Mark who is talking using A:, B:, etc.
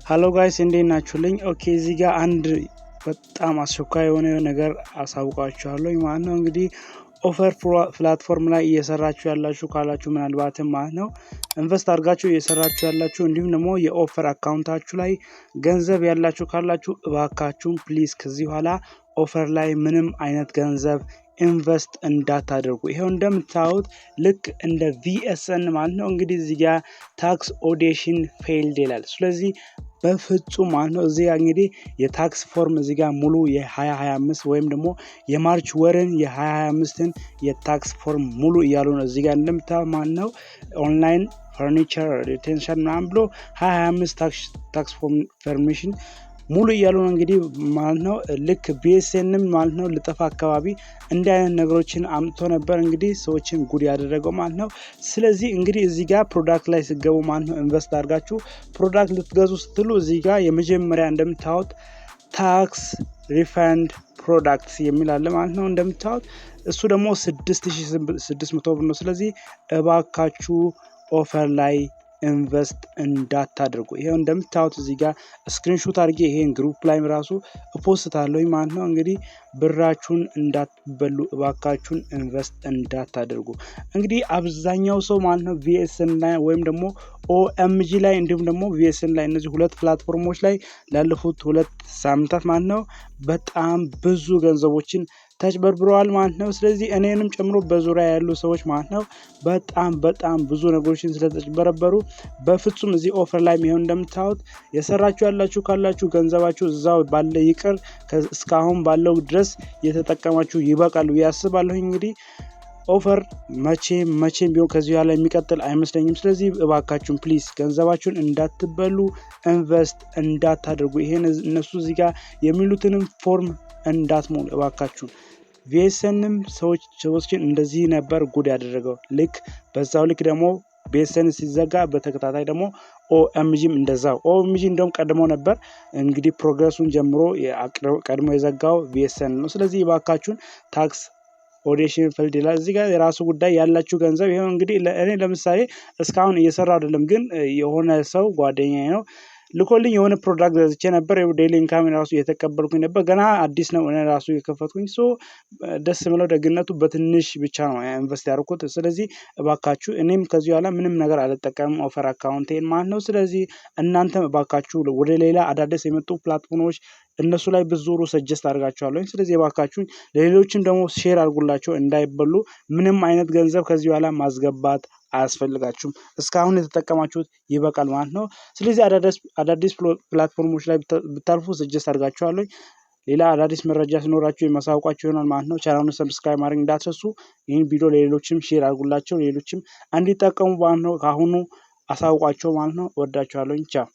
A: ሃሎ ጋይስ እንዴት ናችሁልኝ? ኦኬ እዚህ ጋር አንድ በጣም አስቸኳይ የሆነ ነገር አሳውቃችኋለሁ ማለት ነው። እንግዲህ ኦፈር ፕላትፎርም ላይ እየሰራችሁ ያላችሁ ካላችሁ ምናልባትም ማለት ነው ኢንቨስት አድርጋችሁ እየሰራችሁ ያላችሁ እንዲሁም ደግሞ የኦፈር አካውንታችሁ ላይ ገንዘብ ያላችሁ ካላችሁ እባካችሁን ፕሊዝ ከዚህ በኋላ ኦፈር ላይ ምንም አይነት ገንዘብ ኢንቨስት እንዳታደርጉ። ይሄው እንደምታዩት ልክ እንደ VSN ማለት ነው። እንግዲህ እዚህ ጋር ታክስ ኦዲሽን ፌይልድ ይላል። ስለዚህ በፍጹም ማለት ነው እዚህ እንግዲህ የታክስ ፎርም እዚህ ጋር ሙሉ የ2025 ወይም ደግሞ የማርች ወርን የ2025ን የታክስ ፎርም ሙሉ እያሉ ነው እዚህ ጋር እንደምታዩት ማለት ነው። ኦንላይን ፈርኒቸር ሪቴንሽን ምናምን ብሎ 2025 ታክስ ፎርም ፐርሚሽን ሙሉ እያሉ ነው እንግዲህ ማለት ነው። ልክ BSNም ማለት ነው ልጠፋ አካባቢ እንዲህ አይነት ነገሮችን አምጥቶ ነበር እንግዲህ ሰዎችን ጉድ ያደረገው ማለት ነው። ስለዚህ እንግዲህ እዚህ ጋር ፕሮዳክት ላይ ሲገቡ ማለት ነው ኢንቨስት አድርጋችሁ ፕሮዳክት ልትገዙ ስትሉ እዚህ ጋር የመጀመሪያ እንደምታዩት ታክስ ሪፈንድ ፕሮዳክትስ የሚል አለ ማለት ነው። እንደምታዩት እሱ ደግሞ 6600 ብር ነው። ስለዚህ እባካችሁ ኦፈር ላይ ኢንቨስት እንዳታደርጉ። ይሄው እንደምታዩት እዚህ ጋር ስክሪንሾት አድርጌ ይሄን ግሩፕ ላይ ራሱ ፖስታለሁ ማለት ነው። እንግዲህ ብራችሁን እንዳትበሉ እባካችሁን ኢንቨስት እንዳታደርጉ። እንግዲህ አብዛኛው ሰው ማለት ነው VSN ላይ ወይም ደግሞ OMG ላይ እንዲሁም ደግሞ VSN ላይ እነዚህ ሁለት ፕላትፎርሞች ላይ ላለፉት 2 ሳምንታት ማለት ነው በጣም ብዙ ገንዘቦችን ተጭበርብረዋል ማለት ነው። ስለዚህ እኔንም ጨምሮ በዙሪያ ያሉ ሰዎች ማለት ነው በጣም ብዙ ነገሮችን ስለተጭበረበሩ በፍጹም እዚህ ኦፈር ላይ የሚሆን እንደምታዩት የሰራችሁ ያላችሁ ካላችሁ ገንዘባችሁ እዛው ባለ ይቅር እስካሁን ባለው ድረስ የተጠቀማችሁ ይበቃል ያስባለሁ። እንግዲህ ኦፈር መቼም ቢሆን ከዚህ በኋላ የሚቀጥል አይመስለኝም። ስለዚህ እባካችሁን ፕሊዝ ገንዘባችሁን እንዳትበሉ ኢንቨስት እንዳታደርጉ። ይሄን እነሱ እዚህ ጋር የሚሉትንም ፎርም እንዳትሞሉ እባካችሁን። VSNም ሰዎችን እንደዚህ ነበር ጉድ ያደረገው። ልክ በዛው ልክ ደግሞ VSN ሲዘጋ በተከታታይ ደግሞ OMGም እንደዛው OMG እንደውም ቀድሞ ነበር እንግዲህ ፕሮግረሱን ጀምሮ ቀድሞ የዘጋው VSN ነው። ስለዚህ እባካችሁን ታክስ ኦዲሽን ፌይልድ ይላል እዚህ ጋር የራሱ ጉዳይ ያላችሁ ገንዘብ ይሄው እንግዲህ እኔ ለምሳሌ እስካሁን እየሰራው አይደለም፣ ግን የሆነ ሰው ጓደኛዬ ነው ልኮልኝ የሆነ ፕሮዳክት ገዝቼ ነበር። ዴይሊ ኢንካም ራሱ እየተቀበልኩኝ ነበር። ገና አዲስ ነው እኔ ራሱ የከፈትኩኝ። ደስ ብለው ደግነቱ በትንሽ ብቻ ነው ኢንቨስት ያደረኩት። ስለዚህ እባካችሁ እኔም ከዚህ በኋላ ምንም ነገር አልጠቀምም ኦፈር አካውንቴን ማለት ነው። ስለዚህ እናንተም እባካችሁ ወደ ሌላ አዳዲስ የመጡ ፕላትፎርሞች እነሱ ላይ ብዙሩ ሰጀስት አድርጋችኋለሁ። ስለዚህ እባካችሁ ለሌሎችም ደግሞ ሼር አድርጉላቸው እንዳይበሉ። ምንም አይነት ገንዘብ ከዚህ በኋላ ማስገባት አያስፈልጋችሁም። እስካሁን የተጠቀማችሁት ይበቃል ማለት ነው። ስለዚህ አዳዲስ ፕላትፎርሞች ላይ ብታልፉ ሰጀስት አድርጋችኋለሁ። ሌላ አዳዲስ መረጃ ሲኖራችሁ የማሳውቃችሁ ይሆናል ማለት ነው። ቻናሉን ሰብስክራይብ ማድረግ እንዳትረሱ። ይህን ቪዲዮ ለሌሎችም ሼር አድርጉላቸው፣ ሌሎችም እንዲጠቀሙ ማለት ነው። ካሁኑ አሳውቋቸው ማለት ነው። ወዳችኋለሁ። ቻው